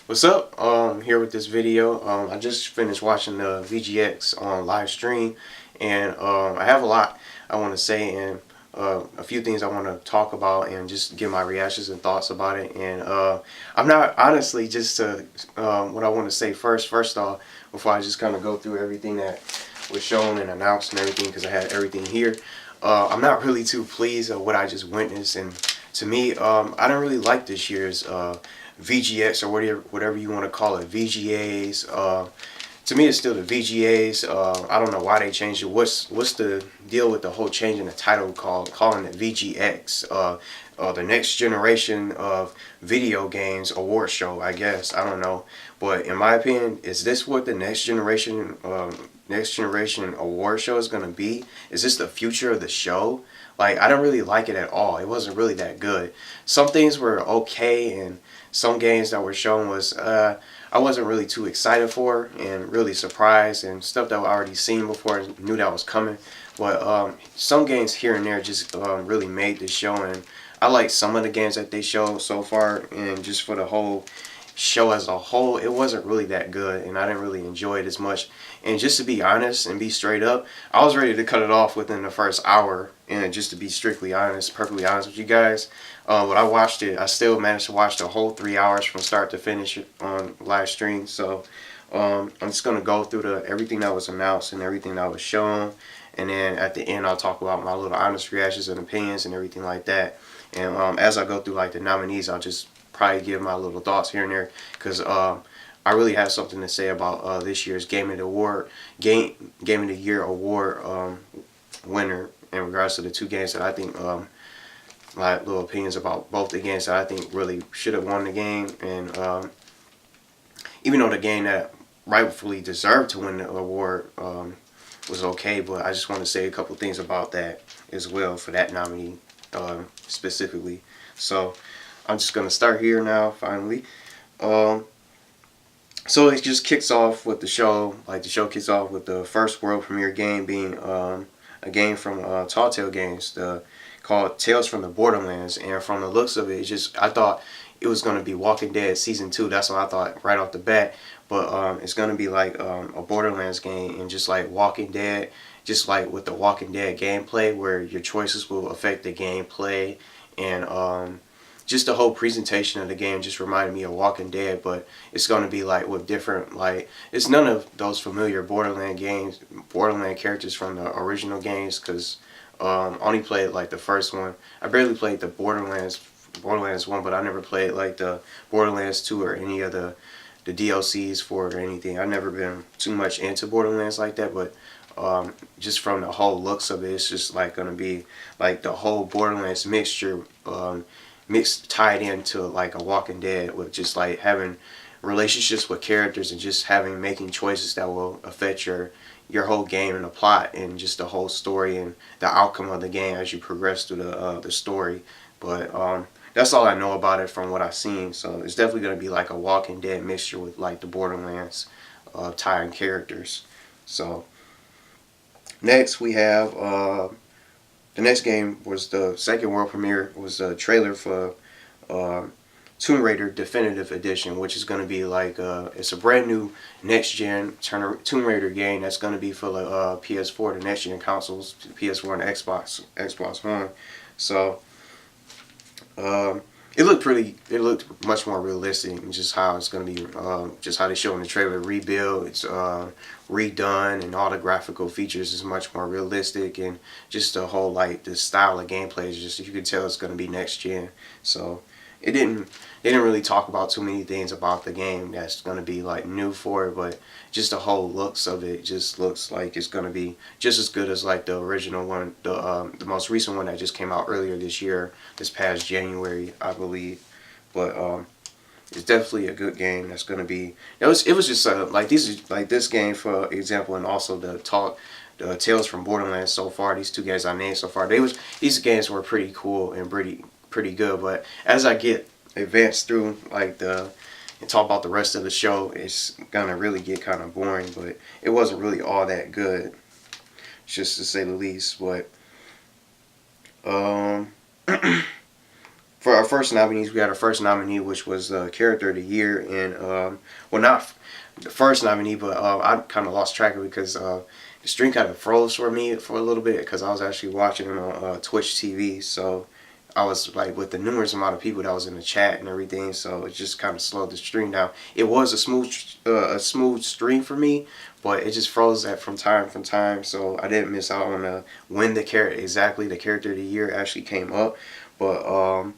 What's up? Here with this video. I just finished watching the VGX on live stream, and I have a lot I want to say and a few things I want to talk about and just give my reactions and thoughts about it. And I'm not honestly just what I want to say first. First off, before I just kind of go through everything that was shown and announced and everything, because I had everything here. I'm not really too pleased at what I just witnessed, and to me, I don't really like this year's VGX or whatever you want to call it, VGAs. To me, it's still the VGAs. I don't know why they changed it. What's the deal with the whole changing the title calling it VGX? The next generation of video games award show, I guess. I don't know, but in my opinion, is this what the next generation award show is gonna be? Is this the future of the show? Like, I don't really like it at all. It wasn't really that good. Some things were okay, and some games that were shown was I wasn't really too excited for, and really surprised, and stuff that I already seen before and knew that was coming. But some games here and there just really made this show, and I like some of the games that they showed so far, and just for the whole show as a whole, it wasn't really that good, and I didn't really enjoy it as much. And just to be honest and be straight up, I was ready to cut it off within the first hour. And just to be strictly honest, perfectly honest with you guys, when I watched it, I still managed to watch the whole 3 hours from start to finish on live stream. So I'm just gonna go through everything that was announced and everything that was shown, and then at the end I'll talk about my little honest reactions and opinions and everything like that. And as I go through like the nominees, I'll just probably give my little thoughts here and there, because I really have something to say about this year's Game of the Year award winner in regards to the two games that I think my little opinions about both the games that I think really should have won the game, and even though the game that rightfully deserved to win the award was okay, but I just want to say a couple things about that as well for that nominee specifically. So I'm just gonna start here now. Finally, so it just kicks off with the show. Like, the show kicks off with the first world premiere game being a game from Telltale Games, called Tales from the Borderlands. And from the looks of it, I thought it was gonna be Walking Dead Season 2. That's what I thought right off the bat. But it's gonna be like a Borderlands game, and just like Walking Dead, just like with the Walking Dead gameplay, where your choices will affect the gameplay, and just the whole presentation of the game just reminded me of Walking Dead. But it's going to be like with different, like, it's none of those familiar Borderland characters from the original games, because only played like the first one. I barely played the Borderlands 1, but I never played like the Borderlands 2 or any of the DLCs for it or anything. I've never been too much into Borderlands like that, but just from the whole looks of it, it's just like going to be like the whole Borderlands mixture, mixed tied into like a Walking Dead, with just like having relationships with characters and just making choices that will affect your whole game and the plot and just the whole story and the outcome of the game as you progress through the story. But that's all I know about it from what I've seen. So it's definitely going to be like a Walking Dead mixture with like the Borderlands tying characters. So next we have the next game was the second world premiere, was a trailer for uh, Tomb Raider Definitive Edition, which is going to be like it's a brand new next gen Tomb Raider game that's going to be for the PS4, the next gen consoles, PS4 and Xbox One. So it looked pretty. It looked much more realistic, and just how it's going to be, just how they show in the trailer. Rebuild, it's redone, and all the graphical features is much more realistic, and just the whole like the style of gameplay is just, you can tell it's going to be next gen. So it didn't. They didn't really talk about too many things about the game that's going to be like new for it, but just the whole looks of it just looks like it's going to be just as good as like the original one, the most recent one that just came out earlier this year, this past January, I believe. But it's definitely a good game. That's going to be. It was just like this game, for example, and also the Tales from Borderlands so far. These two games I named so far, these games were pretty cool and pretty good. But as I get advanced through like and talk about the rest of the show, it's gonna really get kind of boring. But it wasn't really all that good, just to say the least. But for our first nominees, we had our first nominee, which was Character of the Year, and well, not the first nominee, but I kind of lost track of it because the stream kind of froze for me for a little bit because I was actually watching it on Twitch TV, so I was like with the numerous amount of people that was in the chat and everything, so it just kind of slowed the stream down. It was a smooth stream for me, but it just froze at from time, so I didn't miss out on when the character of the year actually came up, but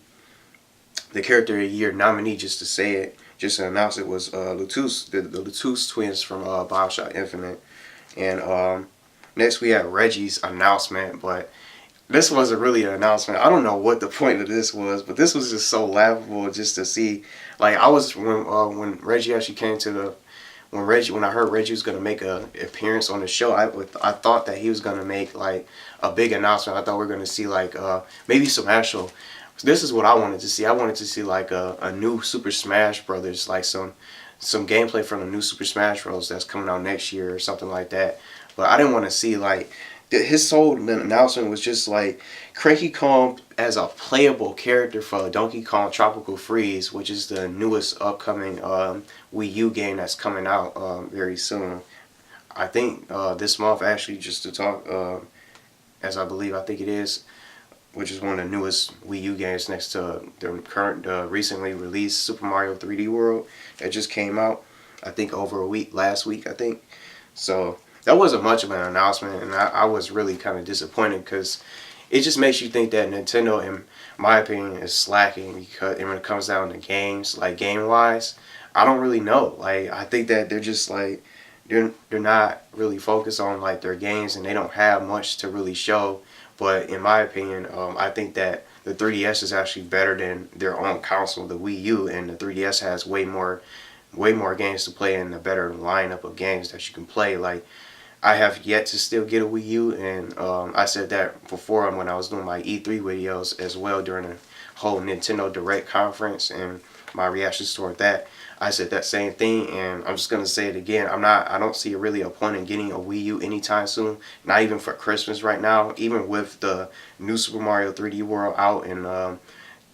the character of the year nominee, just to say it, just to announce it, was Lutus, the Lutus twins from BioShock Infinite, and next we had Reggie's announcement, but this wasn't really an announcement. I don't know what the point of this was, but this was just so laughable just to see. Like I was when Reggie actually came to the when I heard Reggie was gonna make a appearance on the show, I thought that he was gonna make like a big announcement. I thought we were gonna see like maybe some actual. This is what I wanted to see. I wanted to see like a new Super Smash Brothers, like some gameplay from the new Super Smash Bros. That's coming out next year or something like that. But I didn't want to see like his whole announcement was just like Cranky Kong as a playable character for Donkey Kong Tropical Freeze, which is the newest upcoming Wii U game that's coming out very soon. I think this month actually, just to talk, as I think it is, which is one of the newest Wii U games next to the current recently released Super Mario 3D World that just came out. I think over a week, last week I think. So that wasn't much of an announcement, and I was really kind of disappointed because it just makes you think that Nintendo, in my opinion, is slacking because when it comes down to games, like game wise, I don't really know. Like I think that they're just like they're not really focused on like their games, and they don't have much to really show. But in my opinion, I think that the 3DS is actually better than their own console, the Wii U, and the 3DS has way more games to play and a better lineup of games that you can play. Like I have yet to still get a Wii U, and I said that before when I was doing my E3 videos as well during the whole Nintendo Direct conference and my reactions toward that. I said that same thing, and I'm just gonna say it again. I don't see really a point in getting a Wii U anytime soon. Not even for Christmas right now. Even with the new Super Mario 3D World out and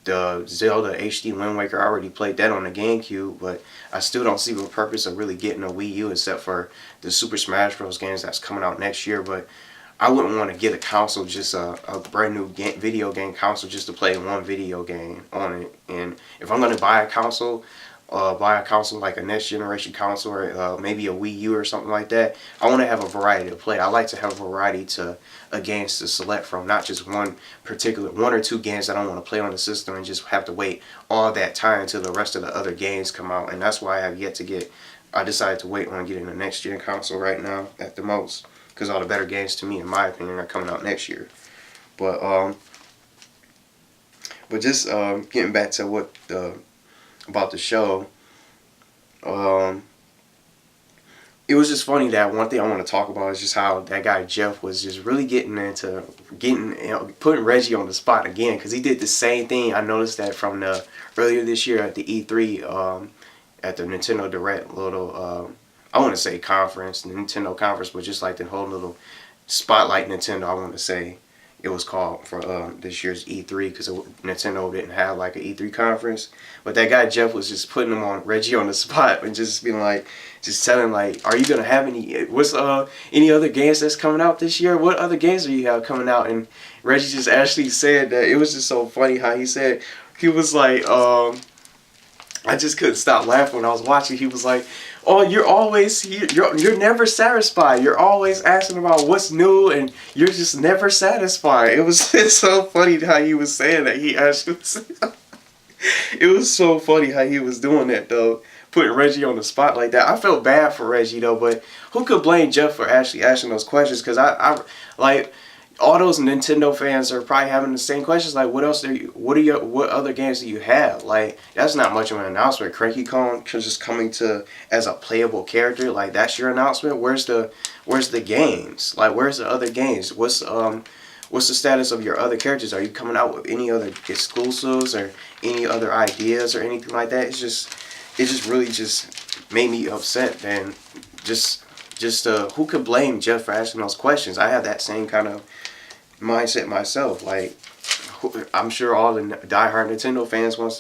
the Zelda HD Wind Waker, I already played that on the GameCube, but I still don't see the purpose of really getting a Wii U except for the Super Smash Bros. Games that's coming out next year. But I wouldn't want to get a console, just a brand new video game console, just to play one video game on it. And if I'm going to buy a console like a next generation console or maybe a Wii U or something like that, I want to have a variety to play. I like to have a variety to games to select from, not just one or two games that I want to play on the system and just have to wait all that time until the rest of the other games come out. And that's why I have yet to get. I decided to wait on getting the next gen console right now at the most, because all the better games to me, in my opinion, are coming out next year. But just getting back to what about the show. It was just funny that one thing I want to talk about is just how that guy Jeff was just really putting Reggie on the spot again, because he did the same thing. I noticed that from the earlier this year at the E3 at the Nintendo Direct little I want to say conference, the Nintendo conference, but just like the whole little spotlight Nintendo, I want to say it was called for this year's E3, because Nintendo didn't have like an E3 conference. But that guy Jeff was just putting Reggie on the spot and just being like, just telling like, are you gonna have any other games that's coming out this year? What other games do you have coming out? And Reggie just actually said that it was just so funny how he was like, I just couldn't stop laughing when I was watching. He was like, "Oh, you're never satisfied. You're always asking about what's new, and you're just never satisfied." It's so funny how he was saying that. It was so funny how he was doing that though, putting Reggie on the spot like that. I felt bad for Reggie though, but who could blame Jeff for actually asking those questions? Because I like. All those Nintendo fans are probably having the same questions. Like, what other games do you have? Like, that's not much of an announcement. Cranky Kong just coming to as a playable character. Like, that's your announcement. Where's the games? Like, where's the other games? What's the status of your other characters? Are you coming out with any other exclusives or any other ideas or anything like that? It just really just made me upset. And just who could blame Jeff for asking those questions? I have that same kind of mindset myself. Like, I'm sure all the diehard Nintendo fans wants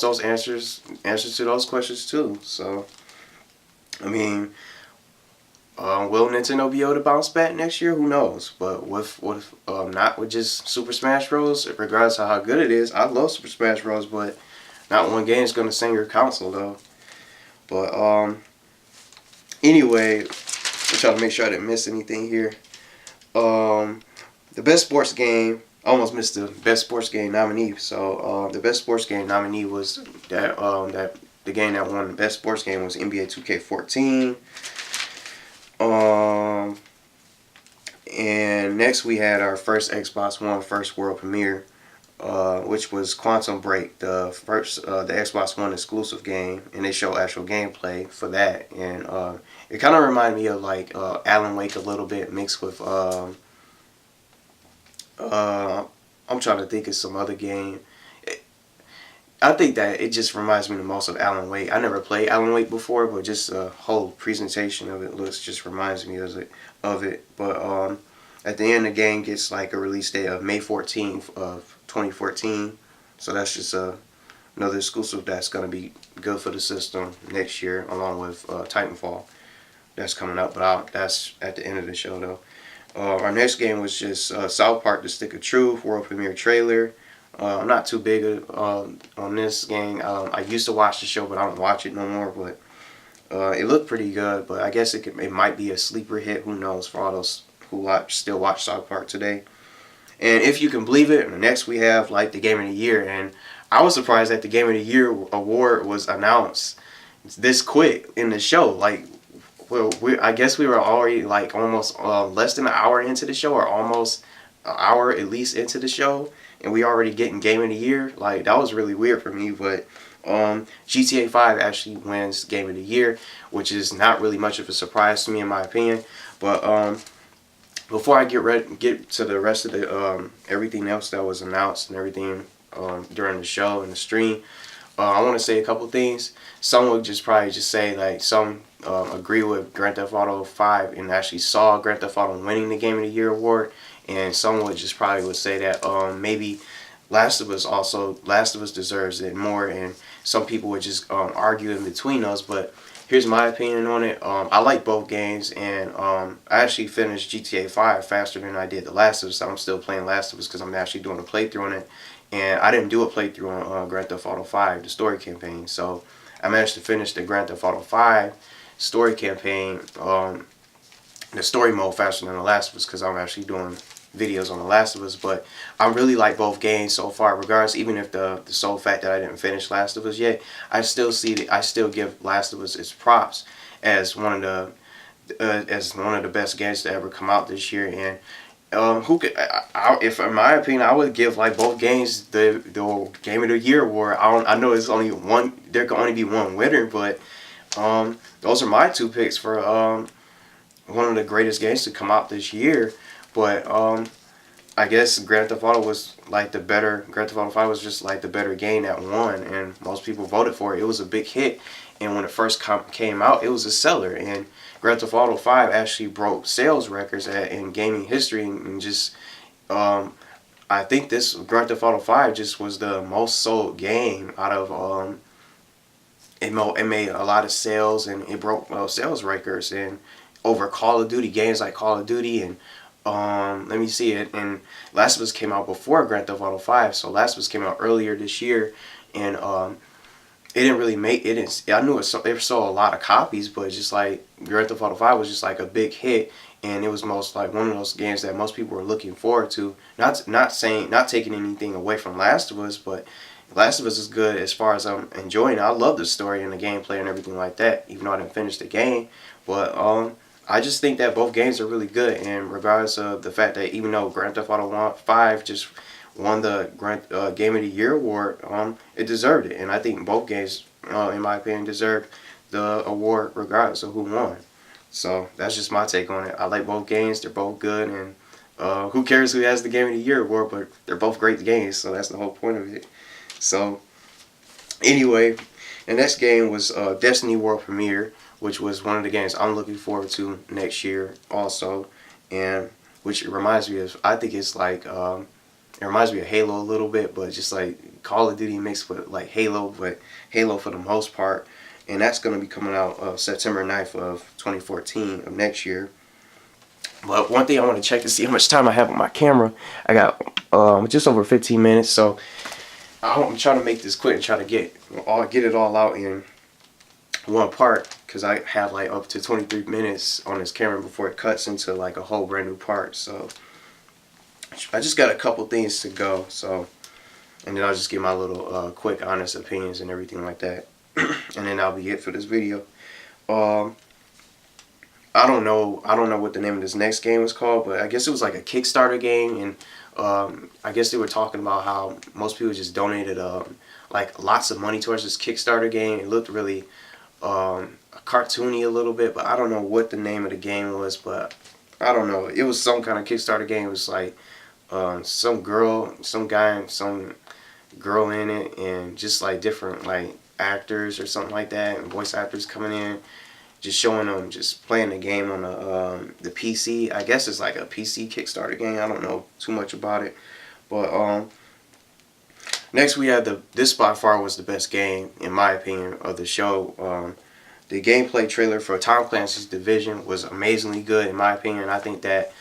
those answers to those questions too. So I mean, will Nintendo be able to bounce back next year? Who knows? But with not with just Super Smash Bros. Regardless of how good it is, I love Super Smash Bros. But not one game is gonna sing your console though. But anyway, I'm trying to make sure I didn't miss anything here. The best sports game. I almost missed the best sports game nominee. So the best sports game nominee was that the game that won the best sports game was NBA 2K14. And next we had our first Xbox One first world premiere, which was Quantum Break, the Xbox One exclusive game, and they show actual gameplay for that. And it kind of reminded me of like Alan Wake a little bit, mixed with I'm trying to think of some other game. I think that it just reminds me the most of Alan Wake. I never played Alan Wake before, but just the whole presentation of it just reminds me of it. But at the end, the game gets like a release date of May 14th of 2014. So that's just another exclusive that's going to be good for the system next year, along with Titanfall that's coming up. But that's at the end of the show, though. Our next game was just South Park: The Stick of Truth world premiere trailer. I'm not too big on this game. I used to watch the show, but I don't watch it no more. But it looked pretty good. But I guess it might be a sleeper hit. Who knows? For all those who still watch South Park today. And if you can believe it, next we have like the Game of the Year. And I was surprised that the Game of the Year award was announced this quick in the show. Like, well, I guess we were already like almost less than an hour into the show, or almost an hour at least into the show, and we already getting Game of the Year. Like, that was really weird for me. But GTA 5 actually wins Game of the Year, which is not really much of a surprise to me in my opinion. But before I get to the rest of the everything else that was announced and everything during the show and the stream, I want to say a couple things. Some would probably say like some agree with Grand Theft Auto 5 and actually saw Grand Theft Auto winning the Game of the Year award, and some would probably say that maybe Last of Us deserves it more, and some people would just argue in between us. But here's my opinion on it. I like both games, and I actually finished GTA 5 faster than I did The Last of Us. I'm still playing Last of Us because I'm actually doing a playthrough on it. And I didn't do a playthrough on Grand Theft Auto 5, the story campaign. So I managed to finish the Grand Theft Auto 5 story campaign, the story mode, faster than The Last of Us because I'm actually doing videos on The Last of Us. But I really like both games so far, regardless. Even if the sole fact that I didn't finish Last of Us yet, I still give Last of Us its props as one of the best games to ever come out this year. And if in my opinion, I would give like both games the Game of the Year award. I know it's only one. There can only be one winner, but those are my two picks for one of the greatest games to come out this year. But I guess Grand Theft Auto was like the better. Grand Theft Auto 5 was just like the better game that won, and most people voted for it. It was a big hit, and when it first came out, it was a seller. And Grand Theft Auto 5 actually broke sales records in gaming history, and just I think this Grand Theft Auto 5 just was the most sold game out of it made a lot of sales, and it broke sales records and over Call of Duty games like Call of Duty. And let me see it. And Last of Us came out before Grand Theft Auto 5, so Last of Us came out earlier this year, and it didn't really make it. I knew it sold a lot of copies, but just like Grand Theft Auto 5 was just like a big hit, and it was most like one of those games that most people were looking forward to. Not taking anything away from Last of Us, but Last of Us is good as far as I'm enjoying it. I love the story and the gameplay and everything like that, even though I didn't finish the game. But I just think that both games are really good, and regardless of the fact that even though Grand Theft Auto 5 just won the Game of the Year award, it deserved it. And I think both games, in my opinion, deserved the award regardless of who won. So that's just my take on it. I like both games. They're both good, and who cares who has the Game of the Year award, but they're both great games, so that's the whole point of it. So anyway, the next game was Destiny World Premiere, which was one of the games I'm looking forward to next year also, and which reminds me of, I think it's like It reminds me of Halo a little bit, but just like Call of Duty mixed with like Halo, but Halo for the most part. And that's going to be coming out September 9th of 2014 of next year. But one thing I want to check to see how much time I have on my camera. I got just over 15 minutes, so I'm trying to make this quick and try to get it all out in one part, because I have like up to 23 minutes on this camera before it cuts into like a whole brand new part. So I just got a couple things to go, so, and then I'll just give my little quick honest opinions and everything like that. And then that'll be it for this video. I don't know what the name of this next game is called, but I guess it was like a Kickstarter game, and I guess they were talking about how most people just donated like lots of money towards this Kickstarter game. It looked really cartoony a little bit, but I don't know what the name of the game was, but I don't know. It was some kind of Kickstarter game. It was like some guy and some girl in it, and just like different like actors or something like that, and voice actors coming in, just showing them just playing the game on the PC. I guess it's like a PC Kickstarter game. I don't know too much about it, but next we had this by far was the best game in my opinion of the show. The gameplay trailer for Tom Clancy's Division was amazingly good in my opinion. I think that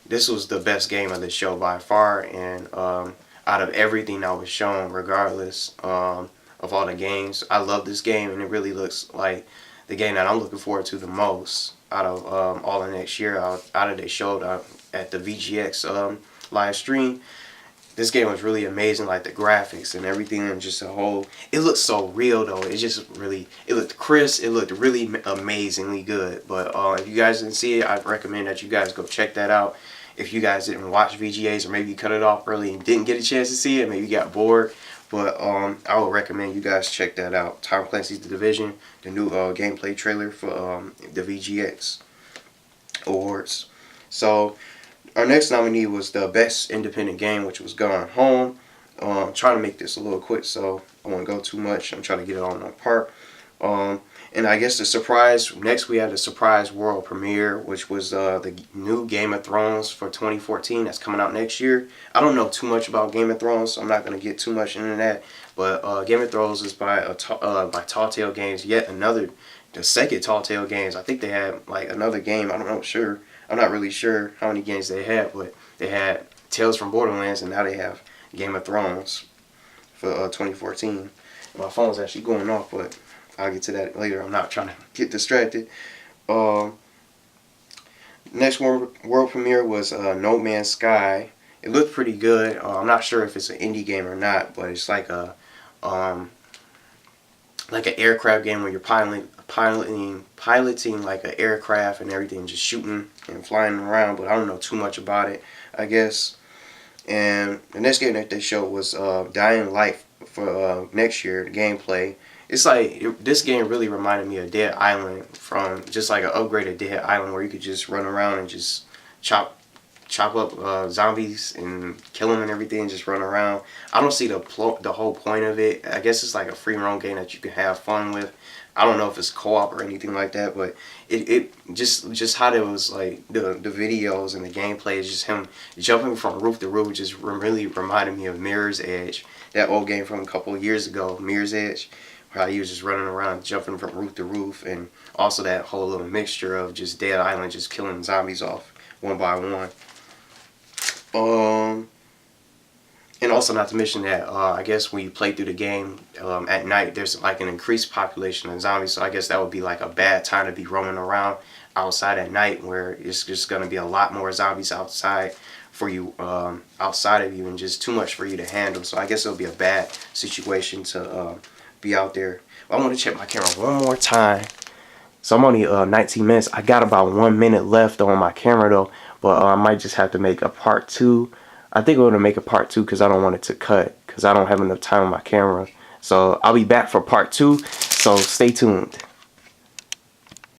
this was the best game of the show by far, and out of everything that was shown, regardless of all the games, I love this game, and it really looks like the game that I'm looking forward to the most out of all of next year. Out of they showed at the VGX live stream. This game was really amazing, like the graphics and everything, and just a whole. It looked so real though. It looked crisp. It looked really amazingly good. But if you guys didn't see it, I'd recommend that you guys go check that out. If you guys didn't watch VGAs, or maybe you cut it off early and didn't get a chance to see it, maybe you got bored. But I would recommend you guys check that out. Tom Clancy's The Division, the new gameplay trailer for the VGX Awards. So our next nominee was the best independent game, which was Gone Home. Trying to make this a little quick, so I won't go too much. I'm trying to get it all in one part. And I guess the surprise, next we had the surprise world premiere, which was the new Game of Thrones for 2014 that's coming out next year. I don't know too much about Game of Thrones, so I'm not going to get too much into that. But Game of Thrones is by Tall Tale Games, the second Tall Tale Games. I think they had like another game, I'm not really sure how many games they had, but they had Tales from Borderlands, and now they have Game of Thrones for 2014. My phone's actually going off, but I'll get to that later. I'm not trying to get distracted. Next world premiere was No Man's Sky. It looked pretty good. I'm not sure if it's an indie game or not, but it's like an aircraft game where you're piloting like an aircraft and everything, just shooting and flying around. But I don't know too much about it, I guess. And the next game that they showed was Dying Light for next year. The gameplay. It's like this game really reminded me of Dead Island, from just like an upgraded Dead Island where you could just run around and just chop up zombies and kill them and everything, and just run around. I don't see the whole point of it. I guess it's like a free roam game that you can have fun with. I don't know if it's co-op or anything like that, but it just how it was like the videos and the gameplay is just him jumping from roof to roof, just really reminded me of Mirror's Edge, that old game from a couple of years ago, Mirror's Edge. How he was just running around, jumping from roof to roof, and also that whole little mixture of just Dead Island, just killing zombies off one by one. And also not to mention that I guess when you play through the game at night, there's like an increased population of zombies, so I guess that would be like a bad time to be roaming around outside at night, where it's just going to be a lot more zombies outside for you, outside of you, and just too much for you to handle. So I guess it'll be a bad situation to be out there. I want to check my camera one more time. So I'm only 19 minutes. I got about 1 minute left on my camera though, but I might just have to make a part 2. I think I'm going to make a part 2 because I don't want it to cut, because I don't have enough time on my camera. So I'll be back for part 2, so stay tuned.